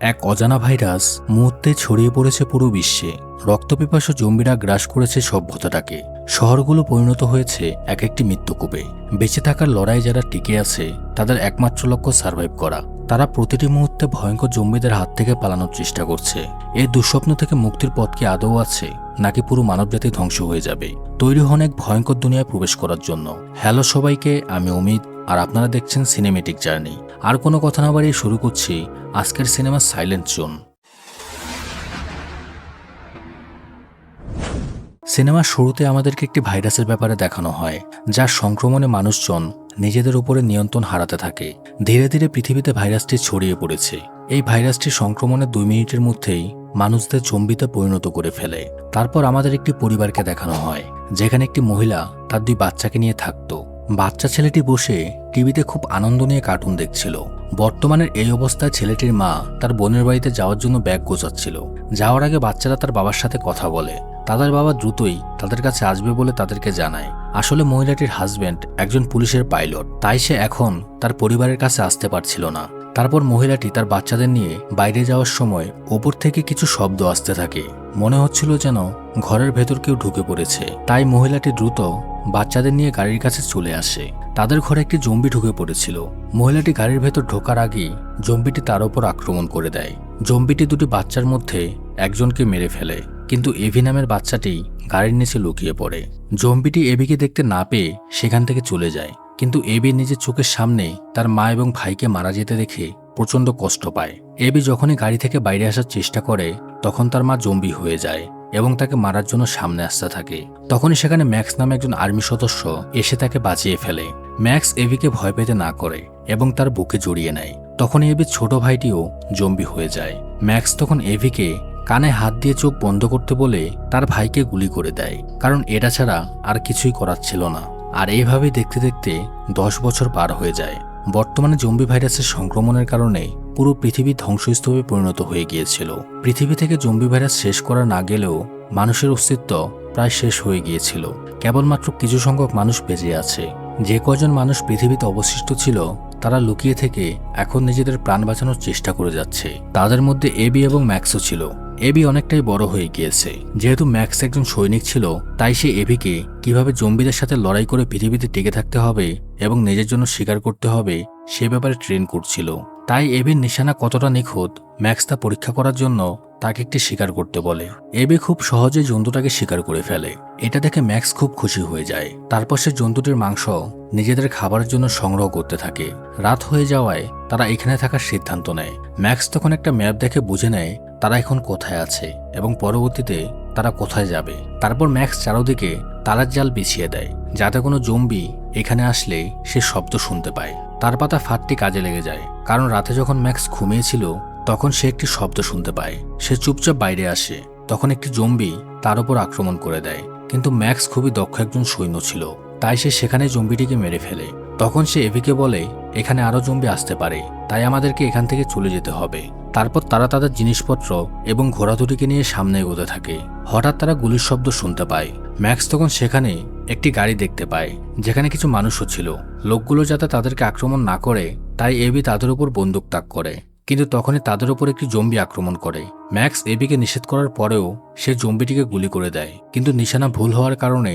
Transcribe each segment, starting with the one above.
এক অজানা ভাইরাস মুহূর্তে ছড়িয়ে পড়েছে পুরো বিশ্বে। রক্তপিপাসু জম্বিরা গ্রাস করেছে সভ্যতাটাকে। শহরগুলো পরিণত হয়েছে এক একটি মৃত্যুকূপে। বেঁচে থাকার লড়াই যারা টিকে আছে তাদের একমাত্র লক্ষ্য সার্ভাইভ করা। তারা প্রতিটি মুহূর্তে ভয়ঙ্কর জম্বিদের হাত থেকে পালানোর চেষ্টা করছে। এই দুঃস্বপ্ন থেকে মুক্তির পথ কি আদৌ আছে, নাকি পুরো মানবজাতি ধ্বংস হয়ে যাবে? তৈরি হন এক ভয়ঙ্কর দুনিয়ায় প্রবেশ করার জন্য। হ্যালো সবাইকে, আমি অমিত, আর আপনারা দেখছেন সিনেমেটিক জার্নি। আর কোনো কথা না বাড়িয়ে শুরু করছি আজকের সিনেমা সাইলেন্ট জোন। সিনেমার শুরুতে আমাদেরকে একটি ভাইরাসের ব্যাপারে দেখানো হয়, যার সংক্রমণে মানুষজন নিজেদের উপরে নিয়ন্ত্রণ হারাতে থাকে। ধীরে ধীরে পৃথিবীতে ভাইরাসটি ছড়িয়ে পড়েছে। এই ভাইরাসটি সংক্রমণের 2 মিনিটের মধ্যেই মানুষদের জম্বিতে পরিণত করে ফেলে। তারপর আমাদের একটি পরিবারকে দেখানো হয়, যেখানে একটি মহিলা তার 2 বাচ্চাকে নিয়ে থাকত। বাচ্চা ছেলেটি বসে টিভিতে খুব আনন্দ নিয়ে কার্টুন দেখছিল। বর্তমানের এই অবস্থায় ছেলেটির মা তার বোনের বাড়িতে যাওয়ার জন্য ব্যাগ গোছাচ্ছিল। যাওয়ার আগে বাচ্চারা তার বাবার সাথে কথা বলে। তাদের বাবা দ্রুতই তাদের কাছে আসবে বলে তাদেরকে জানায়। আসলে মহিলাটির হাজব্যান্ড একজন পুলিশের পাইলট, তাই সে এখন তার পরিবারের কাছে আসতে পারছিল না। তারপর মহিলাটি তার বাচ্চাদের নিয়ে বাইরে যাওয়ার সময় ওপর থেকে কিছু শব্দ আসতে থাকে। মনে হচ্ছিল যেন ঘরের ভেতর কেউ ঢুকে পড়েছে। তাই মহিলাটি দ্রুত বাচ্চাদের নিয়ে গাড়ির কাছে চলে আসে। তাদের ঘরে একটি জম্বি ঢুকে পড়েছিল। মহিলাটি গাড়ির ভেতর ঢোকার আগেই জম্বিটি তার উপর আক্রমণ করে দেয়। জম্বিটি 2টি বাচ্চার মধ্যে একজনকে মেরে ফেলে, কিন্তু এভি নামের বাচ্চাটি গাড়ির নিচে লুকিয়ে পড়ে। জম্বিটি এভিকে দেখতে না পেয়ে সেখান থেকে চলে যায়, কিন্তু এভি নিজের চোখের সামনে তার মা এবং ভাইকে মারা যেতে দেখে প্রচণ্ড কষ্ট পায়। এভি যখনই গাড়ি থেকে বাইরে আসার চেষ্টা করে তখন তার মা জম্বি হয়ে যায় এবং তাকে মারার জন্য সামনে আসতে থাকে। তখনই সেখানে ম্যাক্স নামে একজন আর্মি সদস্য এসে তাকে বাঁচিয়ে ফেলে। ম্যাক্স এভিকে ভয় পেতে না করে এবং তার বুকে জড়িয়ে নেয়। তখন এভির ছোট ভাইটিও জম্বি হয়ে যায়। ম্যাক্স তখন এভিকে কানে হাত দিয়ে চোখ বন্ধ করতে বলে তার ভাইকে গুলি করে দেয়, কারণ এটা ছাড়া আর কিছুই করার ছিল না। আর এইভাবেই দেখতে দেখতে 10 বছর পার হয়ে যায়। বর্তমানে জম্বি ভাইরাসের সংক্রমণের কারণে পুরো পৃথিবী ধ্বংসস্তূপে পরিণত হয়ে গিয়েছিল। পৃথিবী থেকে জম্বি ভাইরাস শেষ করা না গেলেও মানুষের অস্তিত্ব প্রায় শেষ হয়ে গিয়েছিল। কেবলমাত্র কিছু সংখ্যক মানুষ বেঁচে আছে। যে কজন মানুষ পৃথিবীতে অবশিষ্ট ছিল তারা লুকিয়ে থেকে এখন নিজেদের প্রাণ বাঁচানোর চেষ্টা করে যাচ্ছে। তাদের মধ্যে এবি এবং ম্যাক্সও ছিল। এবি অনেকটাই বড় হয়ে গিয়েছে। যেহেতু ম্যাক্স একজন সৈনিক ছিল, তাই সে এভিকে কিভাবে জম্বিদের সাথে লড়াই করে পৃথিবীতে টিকে থাকতে হবে এবং নিজের জন্য শিকার করতে হবে সে ব্যাপারে ট্রেন করছিল। তাই এভির নিশানা কতটা নিখুঁত ম্যাক্স তা পরীক্ষা করার জন্য তাকে একটি শিকার করতে বলে। এবি খুব সহজে জন্তুটাকে শিকার করে ফেলে। এটা দেখে ম্যাক্স খুব খুশি হয়ে যায়। তারপর সে জন্তুটির মাংস নিজেদের খাবারের জন্য সংগ্রহ করতে থাকে। রাত হয়ে যাওয়ায় তারা এখানে থাকার সিদ্ধান্ত নেয়। ম্যাক্স তখন একটা ম্যাপ দেখে বুঝে নেয় তারা এখন কোথায় আছে এবং পরবর্তীতে তারা কোথায় যাবে। তারপর ম্যাক্স চারদিকে তালার জাল বিছিয়ে দেয়, যাতে কোনো জম্বি এখানে আসলে সে শব্দ শুনতে পায়। তার পাতা ফাঁদটি কাজে লেগে যায়, কারণ রাতে যখন ম্যাক্স ঘুমিয়েছিল তখন সে একটি শব্দ শুনতে পায়। সে চুপচাপ বাইরে আসে। তখন একটি জম্বি তার উপর আক্রমণ করে দেয়, কিন্তু ম্যাক্স খুবই দক্ষ একজন সৈন্য ছিল, তাই সে সেখানে জম্বিটিকে মেরে ফেলে। তখন সে এভিকে বলে এখানে আরো জম্বি আসতে পারে, তাই আমাদেরকে এখান থেকে চলে যেতে হবে। তারপর তারা তাদের জিনিসপত্র এবং ঘোড়া দুটিকে নিয়ে সামনে এগোতে থাকে। হঠাৎ তারা গুলির শব্দ শুনতে পায়। ম্যাক্স তখন সেখানে একটি গাড়ি দেখতে পায়, যেখানে কিছু মানুষও ছিল। লোকগুলো যাতে তাদেরকে আক্রমণ না করে তাই এভি তাদের উপর বন্দুক তাক করে, কিন্তু তখনই তাদের উপর একটি জম্বি আক্রমণ করে। ম্যাক্স এভিকে নিষেধ করার পরেও সে জম্বিটিকে গুলি করে দেয়, কিন্তু নিশানা ভুল হওয়ার কারণে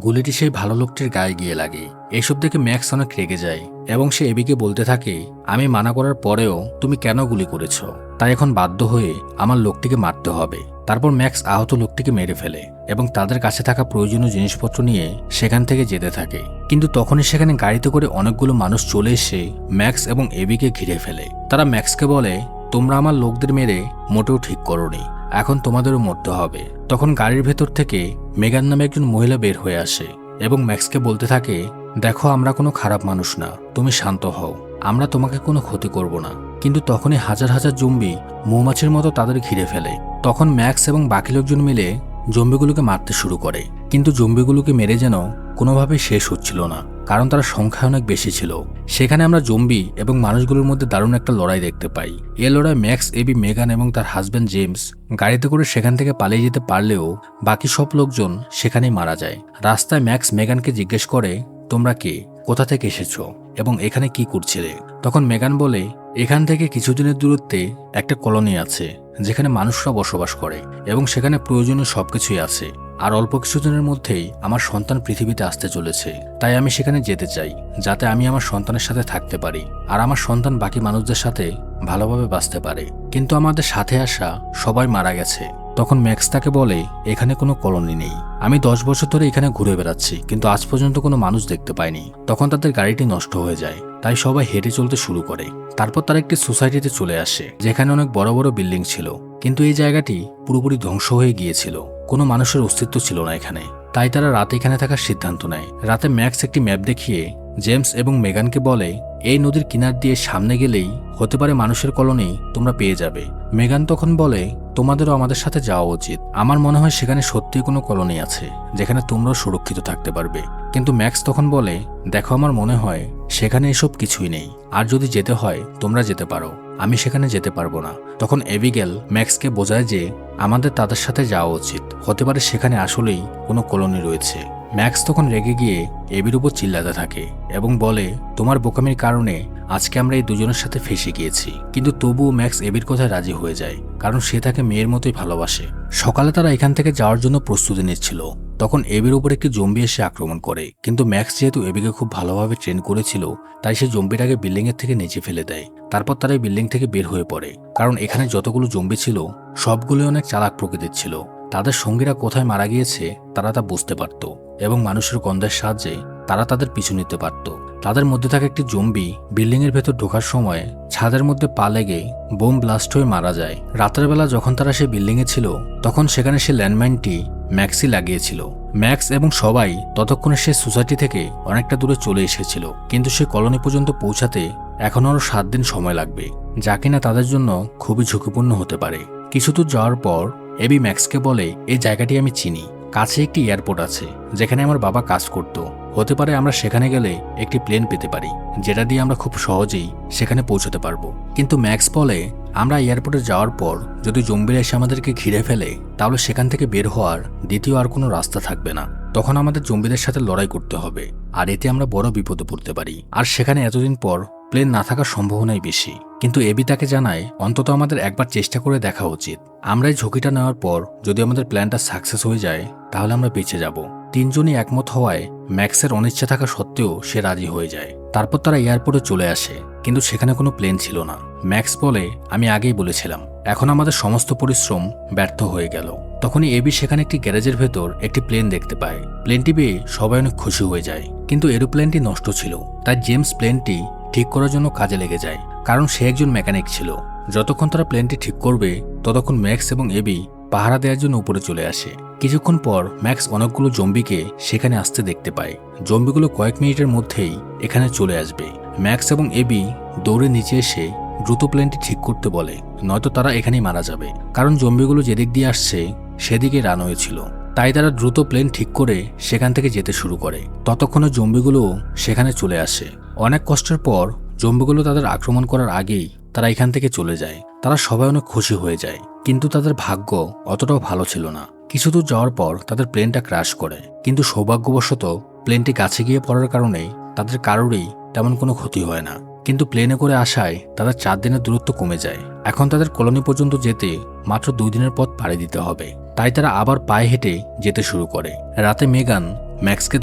গুলিটি সেই ভালো লোকটির গায়ে গিয়ে লাগে। এসব দেখে ম্যাক্স অনেক রেগে যায় এবং সে এভিকে বলতে থাকে আমি মানা করার পরেও তুমি কেন গুলি করেছ? তাই এখন বাধ্য হয়ে আমার লোকটিকে মারতে হবে। তারপর ম্যাক্স আহত লোকটিকে মেরে ফেলে এবং তাদের কাছে থাকা প্রয়োজনীয় জিনিসপত্র নিয়ে সেখান থেকে যেতে থাকে। কিন্তু তখনই সেখানে গাড়িতে করে অনেকগুলো মানুষ চলে এসে ম্যাক্স এবং এভিকে ঘিরে ফেলে। তারা ম্যাক্সকে বলে তোমরা আমার লোকদের মেরে মোটেও ঠিক করোনি, এখন তোমাদেরও মরতে হবে। তখন গাড়ির ভেতর থেকে মেগান নামে একজন মহিলা বের হয়ে আসে এবং ম্যাক্সকে বলতে থাকে দেখো আমরা কোনো খারাপ মানুষ না, তুমি শান্ত হও, আমরা তোমাকে কোনো ক্ষতি করব না। কিন্তু তখনই হাজার হাজার জম্বি মৌমাছির মতো তাদের ঘিরে ফেলে। তখন ম্যাক্স এবং বাকি লোকজন মিলে জম্বিগুলোকে মারতে শুরু করে, কিন্তু জম্বিগুলোকে মেরে যেন কোনোভাবেই শেষ হচ্ছিল না, কারণ তারা সংখ্যায় অনেক বেশি ছিল। সেখানে আমরা জম্বি এবং মানুষগুলোর মধ্যে দারুণ একটা লড়াই দেখতে পাই। এই লড়াই ম্যাক্স, এবি, মেগান এবং তার হাজব্যান্ড জেমস গাড়িতে করে সেখান থেকে পালিয়ে যেতে পারলেও বাকি সব লোকজন সেখানেই মারা যায়। রাস্তায় ম্যাক্স মেগানকে জিজ্ঞেস করে তোমরা কে, কোথা থেকে এসেছো এবং এখানে কি করছিলে? তখন মেগান বলে, এখান থেকে কিছুদিনের দূরত্বে একটা কলোনি আছে যেখানে মানুষরা বসবাস করে এবং সেখানে প্রয়োজনীয় সবকিছুই আছে। আর অল্প কিছুদিনের মধ্যেই আমার সন্তান পৃথিবীতে আসতে চলেছে, তাই আমি সেখানে যেতে চাই যাতে আমি আমার সন্তানের সাথে থাকতে পারি আর আমার সন্তান বাকি মানুষদের সাথে ভালোভাবে বাঁচতে পারে। কিন্তু আমাদের সাথে আসা সবাই মারা গেছে। তখন ম্যাক্স তাকে বলে, এখানে কোনো কলোনি নেই। আমি 10 বছর ধরে এখানে ঘুরে বেড়াচ্ছি কিন্তু আজ পর্যন্ত কোনো মানুষ দেখতে পাইনি। তখন তাদের গাড়িটি নষ্ট হয়ে যায়, তাই সবাই হেঁটে চলতে শুরু করে। তারপর তারা একটি সোসাইটিতে চলে আসে যেখানে অনেক বড় বড় বিল্ডিং ছিল, কিন্তু এই জায়গাটি পুরোপুরি ধ্বংস হয়ে গিয়েছিল। কোনো মানুষের অস্তিত্ব ছিল না এখানে। তাই তারা রাতে এখানে থাকার সিদ্ধান্ত নেয়। রাতে ম্যাক্স একটি ম্যাপ দেখিয়ে জেমস এবং মেগানকে বলে, এই নদীর কিনার দিয়ে সামনে গেলেই হতে পারে মানুষের কলোনি তোমরা পেয়ে যাবে। মেগান তখন বলে, তোমাদেরও আমাদের সাথে যাওয়া উচিত। আমার মনে হয় সেখানে সত্যিই কোনো কলোনি আছে যেখানে তোমরাও সুরক্ষিত থাকতে পারবে। কিন্তু ম্যাক্স তখন বলে, দেখো, আমার মনে হয় সেখানে এসব কিছুই নেই, আর যদি যেতে হয় তোমরা যেতে পারো, আমি সেখানে যেতে পারবো না। তখন এবিগেল ম্যাক্সকে বোঝায় যে আমাদের তাদের সাথে যাওয়া উচিত, হতে পারে সেখানে আসলেই কোনো কলোনি রয়েছে। ম্যাক্স তখন রেগে গিয়ে এবির উপর চিল্লাতে থাকে এবং বলে, তোমার বোকামির কারণে আজকে আমরা এই দুজনের সাথে ফেঁসে গিয়েছি। কিন্তু তবুও ম্যাক্স এবির কথায় রাজি হয়ে যায়, কারণ সে তাকে মেয়ের মতোই ভালোবাসে। সকালে তারা এখান থেকে যাওয়ার জন্য প্রস্তুতি নিচ্ছিল, তখন এবির উপর একটি জম্বি এসে আক্রমণ করে। কিন্তু ম্যাক্স যেহেতু এবিকে খুব ভালোভাবে ট্রেন করেছিল, তাই সে জম্বিটাকে বিল্ডিং এর থেকে নিচে ফেলে দেয়। তারপর তারা এই বিল্ডিং থেকে বের হয়ে পড়ে, কারণ এখানে যতগুলো জম্বি ছিল সবগুলো অনেক চালাক প্রকৃতির ছিল। তাদের সঙ্গীরা কোথায় মারা গিয়েছে তারা তা বুঝতে পারত এবং মানুষের গন্ধের সাহায্যে তারা তাদের পিছু নিতে পারত। তাদের মধ্যে থাকা একটি জম্বি বিল্ডিং এর ভেতর ঢোকার সময় ছাদের মধ্যে পা লেগে বোম ব্লাস্ট হয়ে মারা যায়। রাতের বেলা যখন তারা সেই বিল্ডিং এ ছিল তখন সেখানে সে ল্যান্ডমাইনটি ম্যাক্সই লাগিয়েছিল। ম্যাক্স এবং সবাই ততক্ষণে সে সোসাইটি থেকে অনেকটা দূরে চলে এসেছিল, কিন্তু সে কলোনি পর্যন্ত পৌঁছাতে এখন আরও 7 দিন সময় লাগবে, যা কিনা তাদের জন্য খুবই ঝুঁকিপূর্ণ হতে পারে। কিছু দূর যাওয়ার পর এবি ম্যাক্সকে বলে, এই জায়গাটি আমি চিনি, কাছে একটি এয়ারপোর্ট আছে যেখানে আমার বাবা কাজ করত। হতে পারে আমরা সেখানে গেলে একটি প্লেন পেতে পারি যেটা দিয়ে আমরা খুব সহজেই সেখানে পৌঁছতে পারবো। কিন্তু ম্যাক্স বলে, আমরা এয়ারপোর্টে যাওয়ার পর যদি জম্বিরা এসে আমাদেরকে ঘিরে ফেলে তাহলে সেখান থেকে বের হওয়ার দ্বিতীয় আর কোনো রাস্তা থাকবে না। তখন আমাদের জম্বিদের সাথে লড়াই করতে হবে, আর এতে আমরা বড় বিপদে পড়তে পারি। আর সেখানে এতদিন পর প্লেন না থাকার সম্ভাবনাই বেশি। কিন্তু এবি তাকে জানায়, অন্তত আমাদের একবার চেষ্টা করে দেখা উচিত। আমরা এই ঝুঁকিটা নেওয়ার পর যদি আমাদের প্ল্যানটা সাকসেস হয়ে যায় তাহলে আমরা বেঁচে যাব। তিনজনই একমত হওয়ায় ম্যাক্সের অনিচ্ছা থাকা সত্ত্বেও সে রাজি হয়ে যায়। তারপর তারা এয়ারপোর্টে চলে আসে, কিন্তু সেখানে কোনো প্লেন ছিল না। ম্যাক্স বলে, আমি আগেই বলেছিলাম, এখন আমাদের সমস্ত পরিশ্রম ব্যর্থ হয়ে গেল। তখনই এবি সেখানে একটি গ্যারেজের ভেতর একটি প্লেন দেখতে পায়। প্লেনটি পেয়ে সবাই অনেক খুশি হয়ে যায়, কিন্তু এরোপ্লেনটি নষ্ট ছিল। তাই জেমস প্লেনটি ঠিক করার জন্য কাজে লেগে যায়, কারণ সে একজন মেকানিক ছিল। যতক্ষণ তারা প্লেনটি ঠিক করবে ততক্ষণ ম্যাক্স এবং এবি পাহারা দেওয়ার জন্য উপরে চলে আসে। কিছুক্ষণ পর ম্যাক্স অনেকগুলো জম্বিকে সেখানে আসতে দেখতে পায়। জম্বিগুলো কয়েক মিনিটের মধ্যেই এখানে চলে আসবে। ম্যাক্স এবং এবি দৌড়ে নিচে এসে দ্রুত প্লেনটি ঠিক করতে বলে, নয়তো তারা এখানেই মারা যাবে, কারণ জম্বিগুলো যেদিক দিয়ে আসছে সেদিকে রানওয়ে ছিল। তাই তারা দ্রুত প্লেন ঠিক করে সেখান থেকে যেতে শুরু করে। ততক্ষণে জম্বিগুলো সেখানে চলে আসে। অনেক কষ্টের পর জম্বিগুলো তাদের আক্রমণ করার আগেই তারা এখান থেকে চলে যায়। তারা সবাই অনেক খুশি হয়ে যায়, কিন্তু তাদের ভাগ্য অতটাও ভালো ছিল না। কিছু দূর যাওয়ার পর তাদের প্লেনটা ক্র্যাশ করে, কিন্তু সৌভাগ্যবশত প্লেনটি গাছে গিয়ে পড়ার কারণে তাদের কারোরই তেমন কোনো ক্ষতি হয় না। কিন্তু প্লেনে করে আসায় তাদের 4 দিনের দূরত্ব কমে যায়। এখন তাদের কলোনি পর্যন্ত যেতে মাত্র 2 দিনের পথ পাড়ি দিতে হবে। তাই তারা আবার পায়ে হেঁটে যেতে শুরু করে। রাতে মেগান ম্যাক্সকে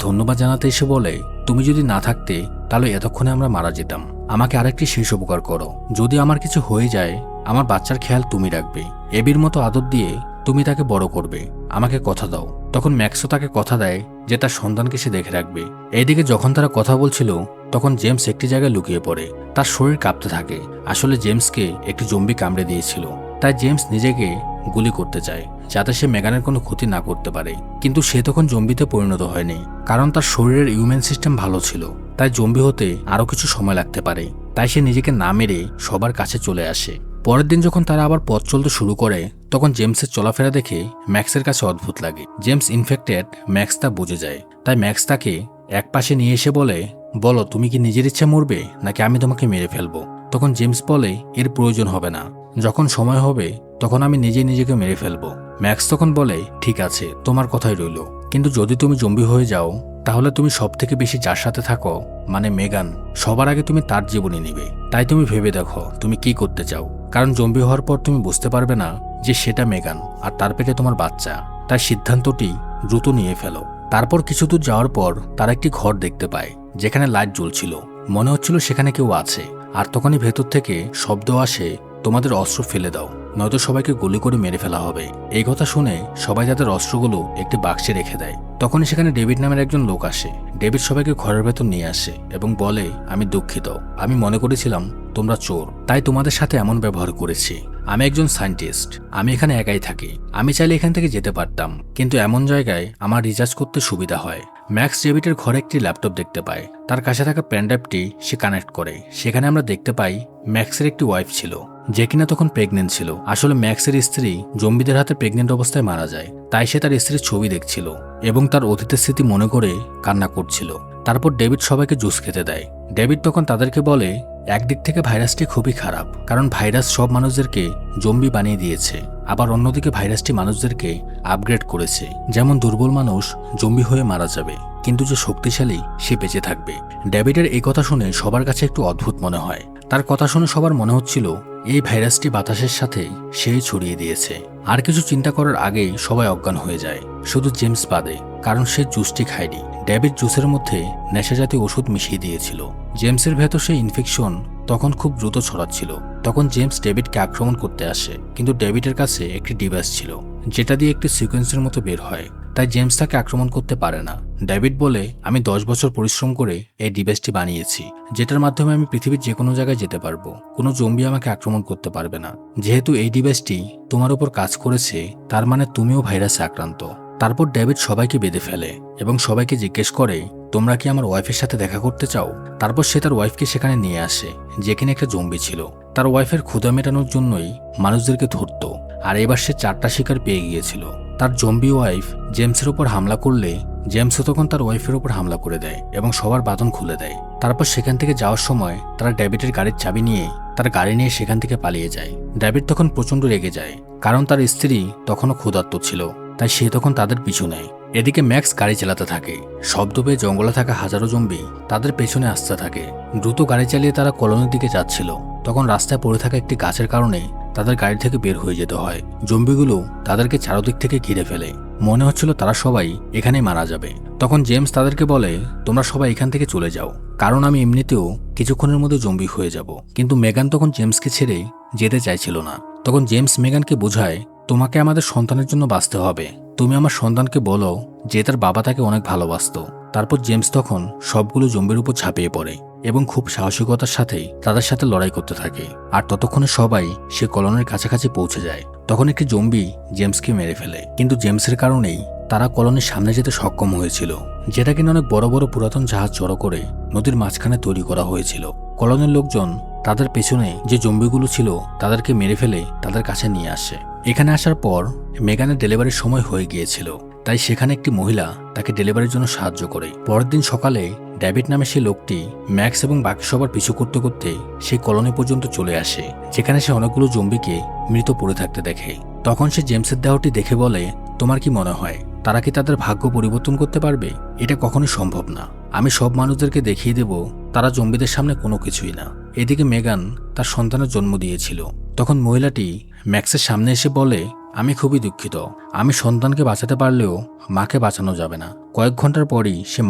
ধন্যবাদ জানাতে এসে বলে, তুমি যদি না থাকতে তাহলে এতক্ষণে আমরা মারা যেতাম। আমাকে আরেকটি শেষ উপকার করো, যদি আমার কিছু হয়ে যায় আমার বাচ্চার খেয়াল তুমি রাখবে। এবির মতো আদর দিয়ে তুমি তাকে বড় করবে, আমাকে কথা দাও। তখন ম্যাক্সও তাকে কথা দেয় যে তার সন্তানকে সে দেখে রাখবে। এইদিকে যখন তারা কথা বলছিল তখন জেমস একটি জায়গায় লুকিয়ে পড়ে। তার শরীর কাঁপতে থাকে। আসলে জেমসকে একটি জম্বি কামড়ে দিয়েছিল, তাই জেমস নিজেকে গুলি করতে চায় যাতে সে মেগানের কোনো ক্ষতি না করতে পারে। কিন্তু সে তখন জম্বিতে পরিণত হয়নি, কারণ তার শরীরের ইমিউন সিস্টেম ভালো ছিল। তাই জম্বি হতে আরও কিছু সময় লাগতে পারে। তাই সে নিজেকে না মেরে সবার কাছে চলে আসে। পরের দিন যখন তারা আবার পথ চলতে শুরু করে তখন জেমসের চলাফেরা দেখে ম্যাক্সের কাছে অদ্ভুত লাগে। জেমস ইনফেক্টেড, ম্যাক্স তা বুঝে যায়। তাই ম্যাক্স তাকে এক পাশে নিয়ে এসে বলে, বলো তুমি কি নিজের ইচ্ছা মরবে নাকি আমি তোমাকে মেরে ফেলবো? তখন জেমস বলে, এর প্রয়োজন হবে না, যখন সময় হবে তখন আমি নিজেই নিজেকে মেরে ফেলবো। ম্যাক্স তখন বলে, ঠিক আছে, তোমার কথাই রইল, কিন্তু যদি তুমি জম্বি হয়ে যাও তাহলে তুমি সব থেকে বেশি যার সাথে থাকো মানে মেগান, সবার আগে তুমি তার জীবনই নিবে। তাই তুমি ভেবে দেখো তুমি কি করতে চাও, কারণ জম্বি হওয়ার পর তুমি বুঝতে পারবে না যে সেটা মেগান আর তার পেটে তোমার বাচ্চা। তাই সিদ্ধান্তটি দ্রুত নিয়ে ফেলো। তারপর কিছু দূর যাওয়ার পর তারা একটি ঘর দেখতে পায় যেখানে লাইট জ্বলছিল। মনে হচ্ছিল সেখানে কেউ আছে। আর তখনই ভেতর থেকে শব্দ আসে, তোমাদের অস্ত্র ফেলে দাও, নয়তো সবাইকে গুলি করে মেরে ফেলা হবে। এই কথা শুনে সবাই তাদের অস্ত্রগুলো একটি বাক্সে রেখে দেয়। তখনই সেখানে ডেভিড নামের একজন লোক আসে। ডেভিড সবাইকে ঘরের ভেতর নিয়ে আসে এবং বলে, আমি দুঃখিত, আমি মনে করেছিলাম তোমরা চোর, তাই তোমাদের সাথে এমন ব্যবহার করেছি। আমি একজন সায়েন্টিস্ট, আমি এখানে একাই থাকি। আমি চাইলে এখান থেকে যেতে পারতাম, কিন্তু এমন জায়গায় আমার রিচার্জ করতে সুবিধা হয়। ম্যাক্স ডেভিডের ঘরে একটি ল্যাপটপ দেখতে পায়। তার কাছে থাকা পেনড্রাইভটি সে কানেক্ট করে। সেখানে আমরা দেখতে পাই ম্যাক্সের একটি ওয়াইফ ছিল, যে কিনা তখন প্রেগনেন্ট ছিল। আসলে ম্যাক্সের স্ত্রী জম্বিদের হাতে প্রেগনেন্ট অবস্থায় মারা যায়, তাই সে তার স্ত্রীর ছবি দেখছিল এবং তার অতীতের স্মৃতি মনে করে কান্না করছিল। তারপর ডেভিড সবাইকে জুস খেতে দেয়। ডেভিড তখন তাদেরকে বলে, একদিক থেকে ভাইরাসটি খুবই খারাপ, কারণ ভাইরাস সব মানুষদেরকে জম্বি বানিয়ে দিয়েছে। আবার অন্যদিকে ভাইরাসটি মানুষদেরকে আপগ্রেড করেছে, যেমন দুর্বল মানুষ জম্বি হয়ে মারা যাবে, কিন্তু যে শক্তিশালী সে বেঁচে থাকবে। ডেভিডের এই কথা শুনে সবার কাছে একটু অদ্ভুত মনে হয়। তার কথা শুনে সবার মনে হচ্ছিল এই ভাইরাসটি বাতাসের সাথে সেই ছড়িয়ে দিয়েছে। আর কিছু চিন্তা করার আগেই সবাই অজ্ঞান হয়ে যায়, শুধু জেমস বাদে, কারণ সে জুসটি খায়নি। ডেভিড জুসের মধ্যে নেশাজাতীয় ওষুধ মিশিয়ে দিয়েছিল। জেমসের ভেতর সেই ইনফেকশন তখন খুব দ্রুত ছড়াচ্ছিল। তখন জেমস ডেভিডকে আক্রমণ করতে আসে, কিন্তু ডেভিডের কাছে একটি ডিভাইস ছিল যেটা দিয়ে একটি সিকোয়েন্সের মতো বের হয়, তাই জেমস তাকে আক্রমণ করতে পারে না। ডেভিড বলে, আমি 10 বছর পরিশ্রম করে এই ডিভাইসটি বানিয়েছি, যেটার মাধ্যমে আমি পৃথিবীর যে কোনো জায়গায় যেতে পারবো। কোনো জম্বি আমাকে আক্রমণ করতে পারবে না। যেহেতু এই ডিভাইসটি তোমার উপর কাজ করেছে, তার মানে তুমিও ভাইরাসে আক্রান্ত। তারপর ডেভিড সবাইকে বেঁধে ফেলে এবং সবাইকে জিজ্ঞেস করে, তোমরা কি আমার ওয়াইফের সাথে দেখা করতে চাও? তারপর সে তার ওয়াইফকে সেখানে নিয়ে আসে, যেখানে একটা জম্বি ছিল। তার ওয়াইফের ক্ষুধা মেটানোর জন্যই মানুষদেরকে ধরত। আর এবার সে 4টা শিকার পেয়ে গিয়েছিল। তার জম্বি ওয়াইফ জেমসের উপর হামলা করলে জেমসও তখন তার ওয়াইফের উপর হামলা করে দেয় এবং সবার বাঁধন খুলে দেয়। তারপর সেখান থেকে যাওয়ার সময় তারা ডেভিডের গাড়ির চাবি নিয়ে তার গাড়ি নিয়ে সেখান থেকে পালিয়ে যায়। ডেভিড তখন প্রচণ্ড রেগে যায়, কারণ তার স্ত্রী তখনও ক্ষুধার্ত ছিল, তাই সে তখন তাদের পিছু নেয়। এদিকে ম্যাক্স গাড়ি চালাতে থাকে। শব্দ পেয়ে জঙ্গলে থাকা হাজারো জম্বি তাদের পেছনে আসতে থাকে। দ্রুত গাড়ি চালিয়ে তারা কলোনির দিকে যাচ্ছিল। তখন রাস্তায় পড়ে থাকা একটি গাছের কারণে তাদের গাড়ি থেকে বের হয়ে যেতে হয়। জম্বিগুলো তাদেরকে চারদিক থেকে ঘিরে ফেলে। মনে হচ্ছিল তারা সবাই এখানেই মারা যাবে। তখন জেমস তাদেরকে বলে, তোমরা সবাই এখান থেকে চলে যাও, কারণ আমি এমনিতেও কিছুক্ষণের মধ্যে জম্বি হয়ে যাব। কিন্তু মেগান তখন জেমসকে ছেড়ে যেতে চাইছিল না। তখন জেমস মেগানকে বোঝায়, তোমাকে আমাদের সন্তানের জন্য বাঁচতে হবে। তুমি আমার সন্তানকে বলো যে তার বাবা তাকে অনেক ভালোবাসত। তারপর জেমস তখন সবগুলো জম্বির উপর ঝাঁপিয়ে পড়ে এবং খুব সাহসিকতার সাথে তাদের সাথে লড়াই করতে থাকে। আর ততক্ষণে সবাই সে কলোনির কাছাকাছি পৌঁছে যায়। তখন একটি জম্বি জেমসকে মেরে ফেলে, কিন্তু জেমসের কারণেই তারা কলোনির সামনে যেতে সক্ষম হয়েছিল, যেটা কিনা অনেক বড় বড় পুরাতন জাহাজ জড়ো করে নদীর মাঝখানে তৈরি করা হয়েছিল। কলোনির লোকজন তাদের পেছনে যে জম্বিগুলো ছিল তাদেরকে মেরে ফেলে তাদের কাছে নিয়ে আসে। এখানে আসার পর মেগানের ডেলিভারির সময় হয়ে গিয়েছিল, তাই সেখানে একটি মহিলা তাকে ডেলিভারির জন্য সাহায্য করে। পরের দিন সকালে ডেভিড নামে সেই লোকটি ম্যাক্স এবং বাকি সবার পিছু করতে করতে সেই কলোনি পর্যন্ত চলে আসে, যেখানে সে অনেকগুলো জম্বিকে মৃত পড়ে থাকতে দেখে। তখন সে জেমসের দেহটি দেখে বলে, তোমার কি মনে হয় তারা কি তাদের ভাগ্য পরিবর্তন করতে পারবে? এটা কখনোই সম্ভব না। আমি সব মানুষদেরকে দেখিয়ে দেব তারা জম্বিদের সামনে কোনো কিছুই না। এদিকে মেগান তার সন্তানের জন্ম দিয়েছিল। তখন মহিলাটি ম্যাক্সের সামনে এসে বলে, আমি খুবই দুঃখিত, আমি সন্তানকে বাঁচাতে পারলেও মাকে বাঁচানো যাবে না। কয়েক ঘন্টার পরই সে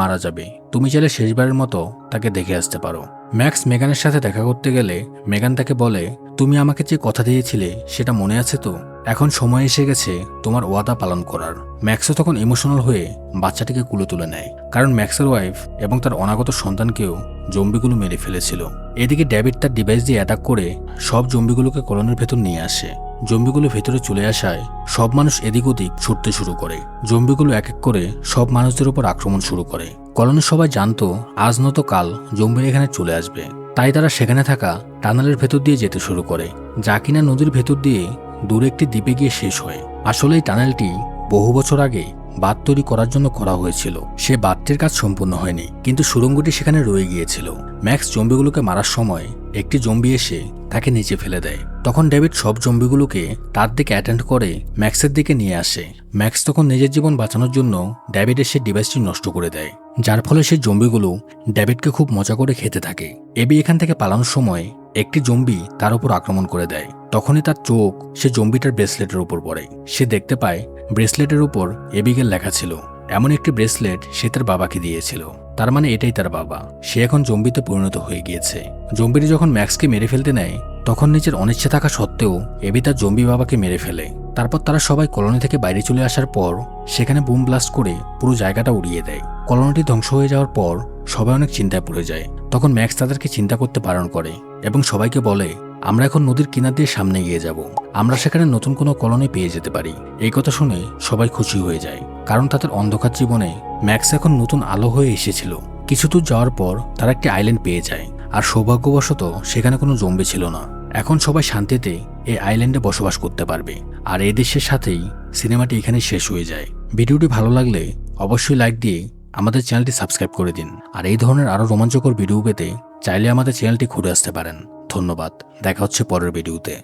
মারা যাবে। তুমি চাইলে শেষবারের মতো তাকে দেখে আসতে পারো। ম্যাক্স মেগানের সাথে দেখা করতে গেলে মেগান তাকে বলে, তুমি আমাকে যে কথা দিয়েছিলে সেটা মনে আছে তো? এখন সময় এসে গেছে তোমার ওয়াদা পালন করার। ম্যাক্সও তখন ইমোশনাল হয়ে বাচ্চাটিকে কুলে তুলে নেয়, কারণ ম্যাক্সের ওয়াইফ এবং তার অনাগত সন্তানকেও জম্বিগুলো মেরে ফেলেছিল। এদিকে ডেভিড তার ডিভাইস দিয়ে অ্যাটাক করে সব জম্বিগুলোকে কলোনির ভেতর নিয়ে আসে। জম্বিগুলো ভেতরে চলে আসায় সব মানুষ এদিক ওদিক ছুটতে শুরু করে। জম্বিগুলো এক এক করে সব মানুষদের উপর আক্রমণ শুরু করে। কলোনির সবাই জানতো আজ নয়তো কাল জম্বিরা এখানে চলে আসবে, তাই তারা সেখানে থাকা টানেলের ভেতর দিয়ে যেতে শুরু করে, যা কিনা নদীর ভেতর দিয়ে দূরে একটি দ্বীপে গিয়ে শেষ হয়। আসলে এই টানেলটি বহু বছর আগে বাঁধ তৈরি করার জন্য করা হয়েছিল। সে বাঁধটির কাজ সম্পূর্ণ হয়নি, কিন্তু সুড়ঙ্গটি সেখানে রয়ে গিয়েছিল। ম্যাক্স জম্বিগুলোকে মারার সময় একটি জম্বি এসে তাকে নিচে ফেলে দেয়। তখন ডেভিড সব জম্বিগুলোকে তার দিকে অ্যাটেন্ড করে ম্যাক্সের দিকে নিয়ে আসে। ম্যাক্স তখন নিজের জীবন বাঁচানোর জন্য ডেভিডের সে ডিভাইসটি নষ্ট করে দেয়। যার ফলে সেই জম্বিগুলো ডেভিডকে খুব মজা করে খেতে থাকে। এবি এখান থেকে পালানোর সময় একটি জম্বি তার উপর আক্রমণ করে দেয়। তখনই তার চোখ সে জম্বিটার ব্রেসলেটের উপর পড়ে। সে দেখতে পায় ব্রেসলেটের উপর এবিগেল লেখা ছিল। এমন একটি ব্রেসলেট সে তার বাবাকে দিয়েছিল, তার মানে এটাই তার বাবা। সে এখন জম্বিতে পরিণত হয়ে গিয়েছে। জম্বিটি যখন ম্যাক্সকে মেরে ফেলতে নেয় তখন নিজের অনিচ্ছা থাকা সত্ত্বেও এবি তার জম্বি বাবাকে মেরে ফেলে। তারপর তারা সবাই কলোনি থেকে বাইরে চলে আসার পর সেখানে বুম ব্লাস্ট করে পুরো জায়গাটা উড়িয়ে দেয়। কলোনিটি ধ্বংস হয়ে যাওয়ার পর সবাই অনেক চিন্তায় পড়ে যায়। তখন ম্যাক্স তাদেরকে চিন্তা করতে বারণ করে এবং সবাইকে বলে, আমরা এখন নদীর কিনার দিয়ে সামনে এগিয়ে যাব, আমরা সেখানে নতুন কোনো কলোনি পেয়ে যেতে পারি। এই কথা শুনে সবাই খুশি হয়ে যায়, কারণ তাদের অন্ধকার জীবনে ম্যাক্স এখন নতুন আলো হয়ে এসেছিল। কিছু দূর যাওয়ার পর তারা একটি আইল্যান্ড পেয়ে যায়, আর সৌভাগ্যবশত সেখানে কোনো জম্বি ছিল না। এখন সবাই শান্তিতে এই আইল্যান্ডে বসবাস করতে পারবে। আর এই দৃশ্যের সাথেই সিনেমাটি এখানে শেষ হয়ে যায়। ভিডিওটি ভালো লাগলে অবশ্যই লাইক দিয়ে আমাদের চ্যানেলটি সাবস্ক্রাইব করে দিন। আর এই ধরনের আরও রোমাঞ্চকর ভিডিও পেতে চাইলে আমাদের চ্যানেলটি ঘুরে আসতে পারেন। ধন্যবাদ, দেখা হচ্ছে পরের ভিডিওতে।